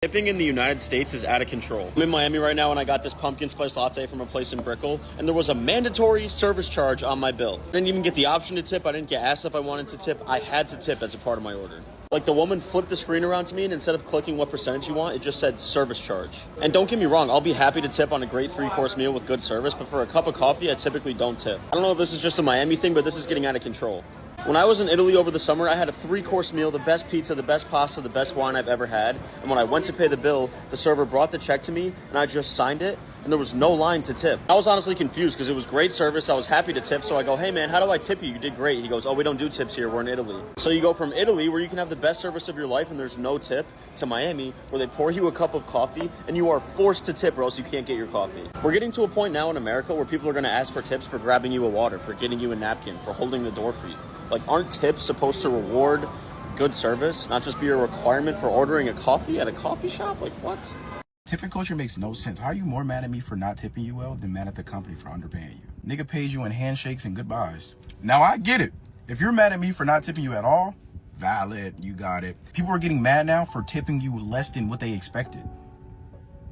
Tipping in the United States is out of control. I'm in Miami right now and I got this pumpkin spice latte from a place in Brickell, and there was a mandatory service charge on my bill. I didn't even get the option to tip. I didn't get asked if I wanted to tip. I had to tip as a part of my order. Like, the woman flipped the screen around to me, and instead of clicking what percentage you want, it just said service charge. And don't get me wrong, I'll be happy to tip on a great 3-course meal with good service, but for a cup of coffee, I typically don't tip. I don't know if this is just a Miami thing, but this is getting out of control. When I was in Italy over the summer, I had a 3-course meal, the best pizza, the best pasta, the best wine I've ever had. And when I went to pay the bill, the server brought the check to me and I just signed it, and there was no line to tip. I was honestly confused because it was great service. I was happy to tip. So I go, "Hey man, how do I tip you? You did great." He goes, "Oh, we don't do tips here. We're in Italy." So you go from Italy, where you can have the best service of your life and there's no tip, to Miami, where they pour you a cup of coffee and you are forced to tip or else you can't get your coffee. We're getting to a point now in America where people are going to ask for tips for grabbing you a water, for getting you a napkin, for holding the door for you. Like, aren't tips supposed to reward good service, not just be a requirement for ordering a coffee at a coffee shop? Like, what? Tipping culture makes no sense. How are you more mad at me for not tipping you well than mad at the company for underpaying you? Nigga paid you in handshakes and goodbyes. Now I get it. If you're mad at me for not tipping you at all, valid, you got it. People are getting mad now for tipping you less than what they expected.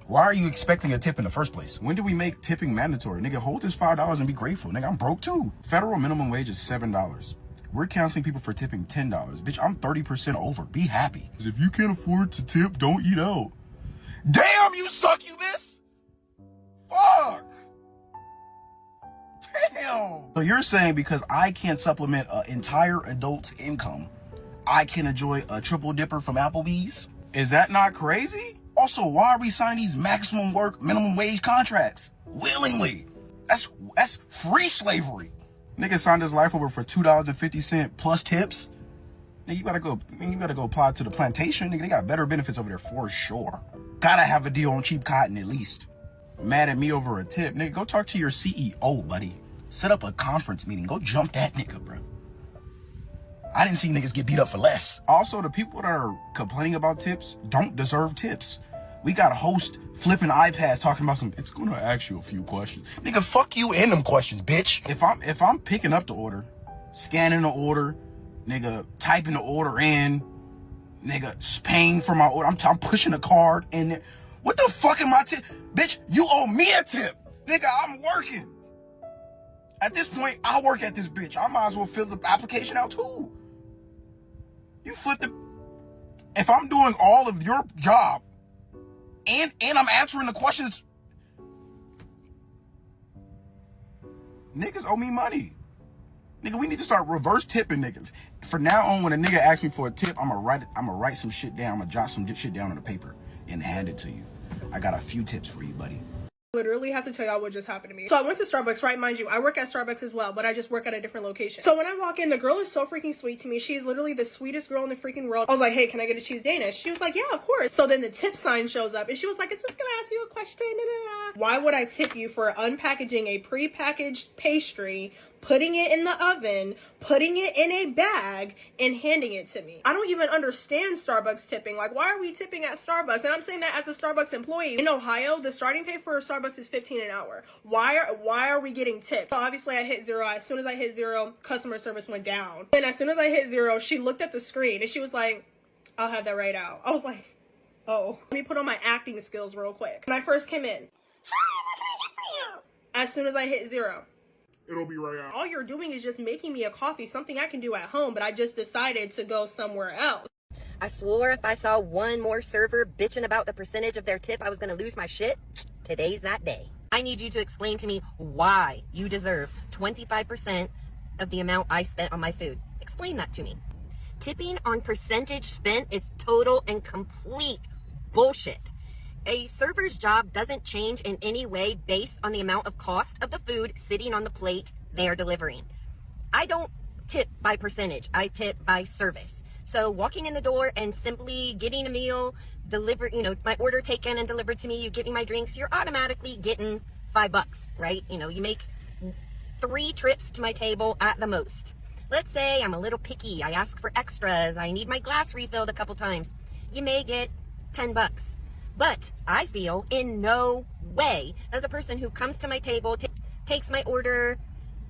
Why are you expecting a tip in the first place? When did we make tipping mandatory? Nigga, hold this $5 and be grateful. Nigga, I'm broke too. Federal minimum wage is $7. We're counseling people for tipping $10. Bitch, I'm 30% over. Be happy. Because if you can't afford to tip, don't eat out. Damn, you succubus! Fuck! Damn! So you're saying because I can't supplement an entire adult's income, I can enjoy a triple dipper from Applebee's? Is that not crazy? Also, why are we signing these maximum work, minimum wage contracts? Willingly. That's free slavery. Nigga signed his life over for $2.50 plus tips. Nigga, you gotta go apply to the plantation. Nigga, they got better benefits over there for sure. Gotta have a deal on cheap cotton at least. Mad at me over a tip. Nigga, go talk to your CEO, buddy. Set up a conference meeting. Go jump that nigga, bro. I didn't see niggas get beat up for less. Also, the people that are complaining about tips don't deserve tips. We got a host flipping iPads talking about it's gonna ask you a few questions. Nigga, fuck you and them questions, bitch. If I'm picking up the order, scanning the order, nigga, typing the order in, nigga, paying for my order, I'm pushing a card, and what the fuck am I bitch, you owe me a tip. Nigga, I'm working. At this point, I work at this bitch. I might as well fill the application out too. You flip if I'm doing all of your job, and I'm answering the questions, niggas owe me money. Nigga, we need to start reverse tipping niggas. For now on, when a nigga asks me for a tip, I'ma write some shit down. I'ma jot some shit down on a paper and hand it to you. I got a few tips for you, buddy. Literally have to tell y'all what just happened to me. So I went to Starbucks, right? Mind you, I work at Starbucks as well, but I just work at a different location. So when I walk in, the girl is so freaking sweet to me. She's literally the sweetest girl in the freaking world. I was like, "Hey, can I get a cheese Danish?" She was like, "Yeah, of course." So then the tip sign shows up and she was like, "It's just gonna ask you a question. Da, da, da." Why would I tip you for unpackaging a pre-packaged pastry, putting it in the oven, putting it in a bag, and handing it to me? I don't even understand Starbucks tipping. Like, why are we tipping at Starbucks? And I'm saying that as a Starbucks employee. In Ohio, the starting pay for Starbucks is $15 an hour. Why are we getting tipped? So obviously I hit zero. As soon as I hit zero, customer service went down. And as soon as I hit zero, she looked at the screen and she was like, "I'll have that right out." I was like, "Oh." Let me put on my acting skills real quick. When I first came in, as soon as I hit zero, it'll be right out. all you're doing is just making me a coffee, something I can do at home, but I just decided to go somewhere else. I swore if I saw one more server bitching about the percentage of their tip, I was going to lose my shit. Today's that day. I need you to explain to me why you deserve 25% of the amount I spent on my food. Explain that to me. Tipping on percentage spent is total and complete bullshit. A server's job doesn't change in any way based on the amount of cost of the food sitting on the plate they are delivering. I don't tip by percentage. I tip by service. So walking in the door and simply getting a meal delivered, my order taken and delivered to me, you get me my drinks, you're automatically getting $5, right? You make 3 trips to my table at the most. Let's say I'm a little picky. I ask for extras. I need my glass refilled a couple times. You may get $10. But I feel in no way as a person who comes to my table, takes my order,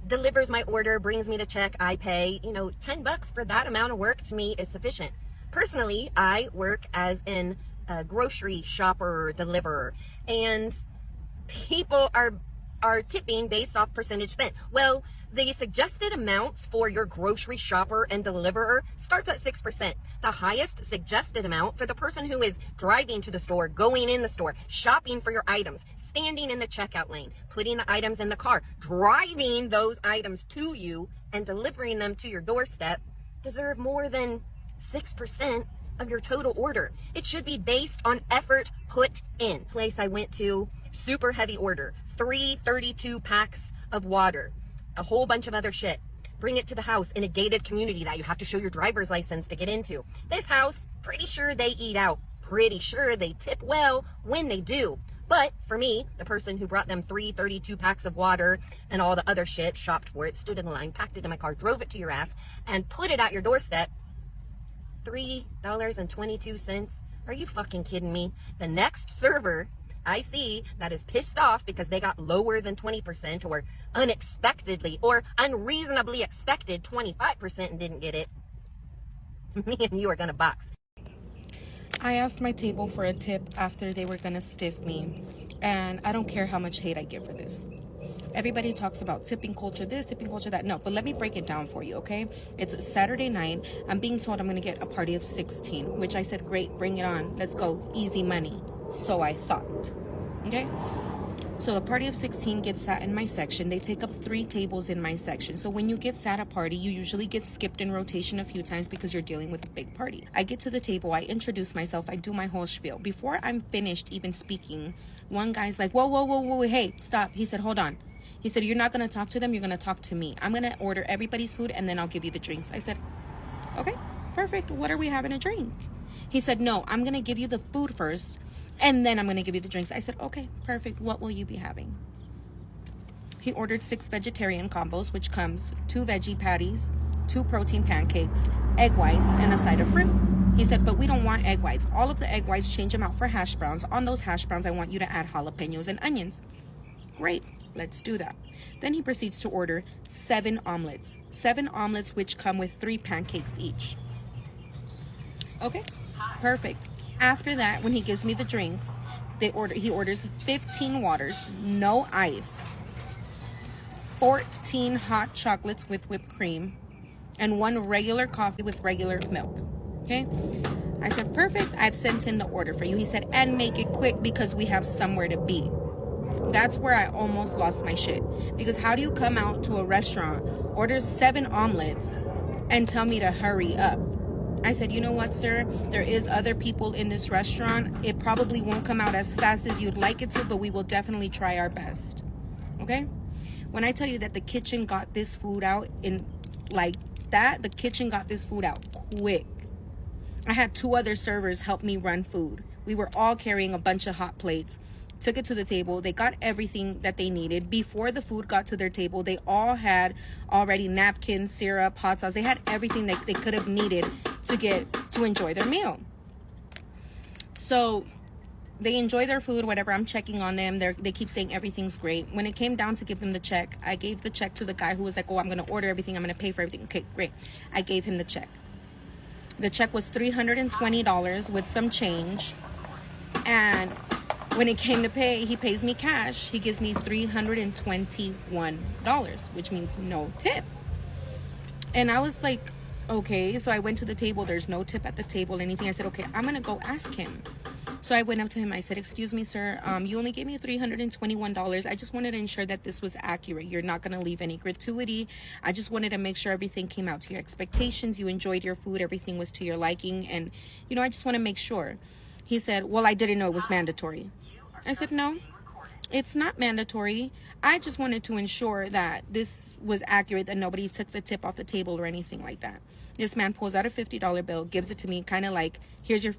delivers my order, brings me the check, I pay, $10 for that amount of work to me is sufficient. Personally, I work as an a grocery shopper deliverer, and people are tipping based off percentage spent. Well, the suggested amounts for your grocery shopper and deliverer starts at 6%. The highest suggested amount for the person who is driving to the store, going in the store, shopping for your items, standing in the checkout lane, putting the items in the car, driving those items to you and delivering them to your doorstep deserve more than 6% of your total order. It should be based on effort put in. Place I went to, super heavy order, 3 32 packs of water, a whole bunch of other shit. Bring it to the house in a gated community that you have to show your driver's license to get into. This house, pretty sure they eat out. Pretty sure they tip well when they do. But for me, the person who brought them 3 32 packs of water and all the other shit, shopped for it, stood in the line, packed it in my car, drove it to your ass, and put it at your doorstep, $3.22. Are you fucking kidding me? The next server I see that is pissed off because they got lower than 20% or unexpectedly or unreasonably expected 25% and didn't get it, me and you are gonna box. I asked my table for a tip after they were gonna stiff me, and I don't care how much hate I get for this. Everybody talks about tipping culture this, tipping culture that. No, but let me break it down for you, okay? It's a Saturday night. I'm being told I'm gonna get a party of 16, which I said, great, bring it on. Let's go, easy money. So I thought, okay? So the party of 16 gets sat in my section. They take up 3 tables in my section. So when you get sat at a party, you usually get skipped in rotation a few times because you're dealing with a big party. I get to the table, I introduce myself, I do my whole spiel. Before I'm finished even speaking, one guy's like, whoa, hey, stop. He said, hold on. He said, you're not going to talk to them, you're going to talk to me. I'm going to order everybody's food and then I'll give you the drinks. I said, okay, perfect. What are we having to drink? He said, no, I'm going to give you the food first and then I'm going to give you the drinks. I said, okay, perfect. What will you be having? He ordered 6 vegetarian combos, which comes 2 veggie patties, 2 protein pancakes, egg whites, and a side of fruit. He said, but we don't want egg whites. All of the egg whites, change them out for hash browns. On those hash browns, I want you to add jalapenos and onions. Great, let's do that. Then he proceeds to order 7 omelets. 7 omelets, which come with 3 pancakes each. Okay, perfect. After that, when he gives me the drinks, he orders 15 waters, no ice, 14 hot chocolates with whipped cream, and 1 regular coffee with regular milk. Okay? I said, perfect. I've sent in the order for you. He said, and make it quick because we have somewhere to be. That's where I almost lost my shit. Because how do you come out to a restaurant, order 7 omelets, and tell me to hurry up? I said, you know what, sir? There is other people in this restaurant. It probably won't come out as fast as you'd like it to, but we will definitely try our best. Okay? When I tell you that the kitchen got this food out in like that, the kitchen got this food out quick. I had 2 other servers help me run food. We were all carrying a bunch of hot plates. Took it to the table. They got everything that they needed. Before the food got to their table, they all had already napkins, syrup, hot sauce. They had everything that they could have needed to enjoy their meal. So they enjoy their food, whatever. I'm checking on them. They keep saying everything's great. When it came down to give them the check, I gave the check to the guy who was like, oh, I'm going to order everything. I'm going to pay for everything. Okay, great. I gave him the check. The check was $320 with some change. And when it came to pay, he pays me cash. He gives me $321, which means no tip. And I was like, okay. So I went to the table. There's no tip at the table, anything. I said, okay, I'm going to go ask him. So I went up to him. I said, excuse me, sir. You only gave me $321. I just wanted to ensure that this was accurate. You're not going to leave any gratuity. I just wanted to make sure everything came out to your expectations. You enjoyed your food. Everything was to your liking. And, I just want to make sure. He said, well, I didn't know it was mandatory. I said, no, it's not mandatory. I just wanted to ensure that this was accurate, that nobody took the tip off the table or anything like that. This man pulls out a $50 bill, gives it to me, kind of like, here's your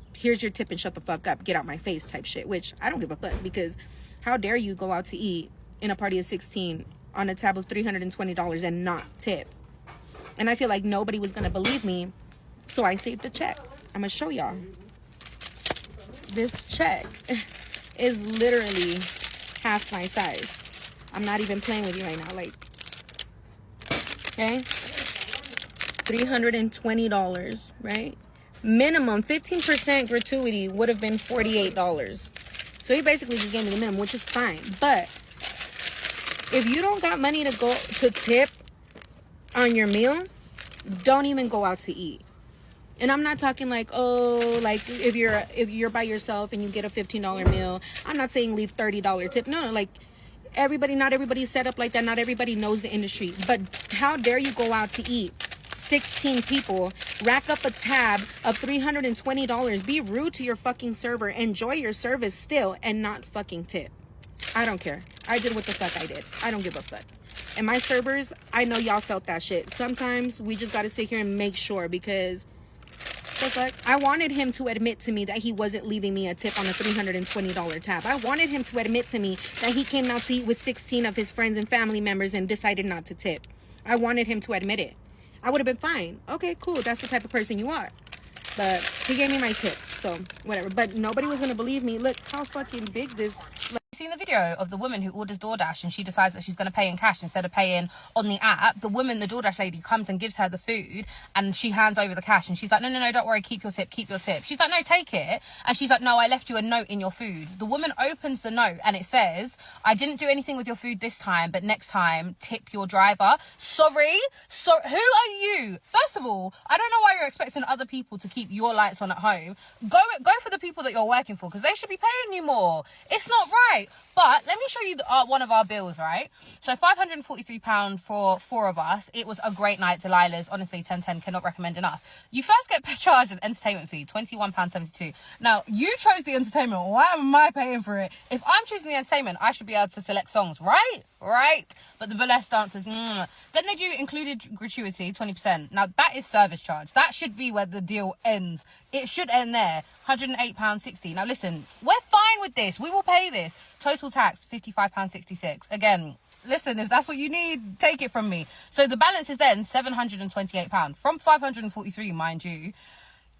tip and shut the fuck up, get out my face type shit, which I don't give a fuck, because how dare you go out to eat in a party of 16 on a tab of $320 and not tip? And I feel like nobody was going to believe me, so I saved the check. I'm going to show y'all. This check is literally half my size. I'm not even playing with you right now. Like, okay, $320, right? minimum 15% gratuity would have been $48. So he basically just gave me the minimum, which is fine. But if you don't got money to go to tip on your meal, don't even go out to eat. And I'm not talking like, oh, like if you're by yourself and you get a $15 meal, I'm not saying leave $30 tip. No, like not everybody's set up like that. Not everybody knows the industry. But how dare you go out to eat? 16 people, rack up a tab of $320. Be rude to your fucking server. Enjoy your service still and not fucking tip. I don't care. I did what the fuck I did. I don't give a fuck. And my servers, I know y'all felt that shit. Sometimes we just gotta sit here and make sure, because the fuck? I wanted him to admit to me that he wasn't leaving me a tip on a $320 tab. I wanted him to admit to me that he came out to eat with 16 of his friends and family members and decided not to tip. I wanted him to admit it. I would have been fine. Okay, cool. That's the type of person you are. But he gave me my tip, so whatever. But nobody was gonna believe me. Look how fucking big this. Seen the video of the woman who orders DoorDash and she decides that she's going to pay in cash instead of paying on the app. The woman, the DoorDash lady, comes and gives her the food and she hands over the cash and she's like, no, don't worry, keep your tip. She's like, no, take it. And she's like, no, I left you a note in your food. The woman opens the note and it says, I didn't do anything with your food this time, but next time tip your driver. Sorry, so who are you? First of all, I don't know why you're expecting other people to keep your lights on at home. Go for the people that you're working for, because they should be paying you more. It's not right. But let me show you one of our bills, right? So £543 for 4 of us. It was a great night. Delilah's, honestly, 10/10, cannot recommend enough. You first get charged an entertainment fee, £21.72. Now, you chose the entertainment. Why am I paying for it? If I'm choosing the entertainment, I should be able to select songs, right? But the burlesque dancers, Then they do included gratuity, 20%. Now, that is service charge. That should be where the deal ends. It should end there, £108.60. Now, listen, we're fine with this. We will pay this. Total tax, £55.66. Again, listen, if that's what you need, take it from me. So the balance is then £728 from 543, mind you.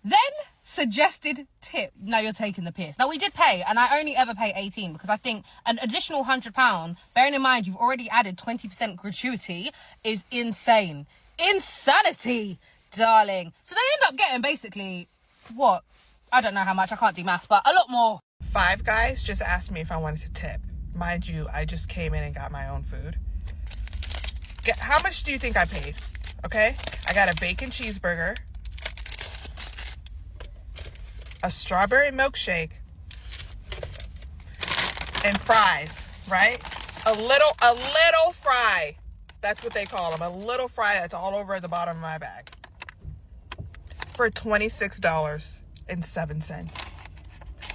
Then suggested tip. Now you're taking the piss. Now we did pay, and I only ever pay 18 because I think an additional £100, bearing in mind you've already added 20% gratuity, is insane. Insanity, darling. So they end up getting basically what? I don't know how much. I can't do maths, but a lot more. Five Guys just asked me if I wanted to tip. Mind you, I just came in and got my own food. How much do you think I paid? Okay, I got a bacon cheeseburger, a strawberry milkshake, and fries, right? A little fry. That's what they call them. A little fry that's all over the bottom of my bag. For $26.07.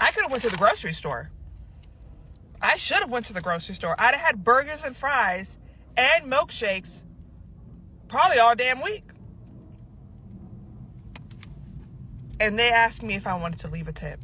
I could have went to the grocery store. I should have went to the grocery store. I'd have had burgers and fries and milkshakes probably all damn week. And they asked me if I wanted to leave a tip.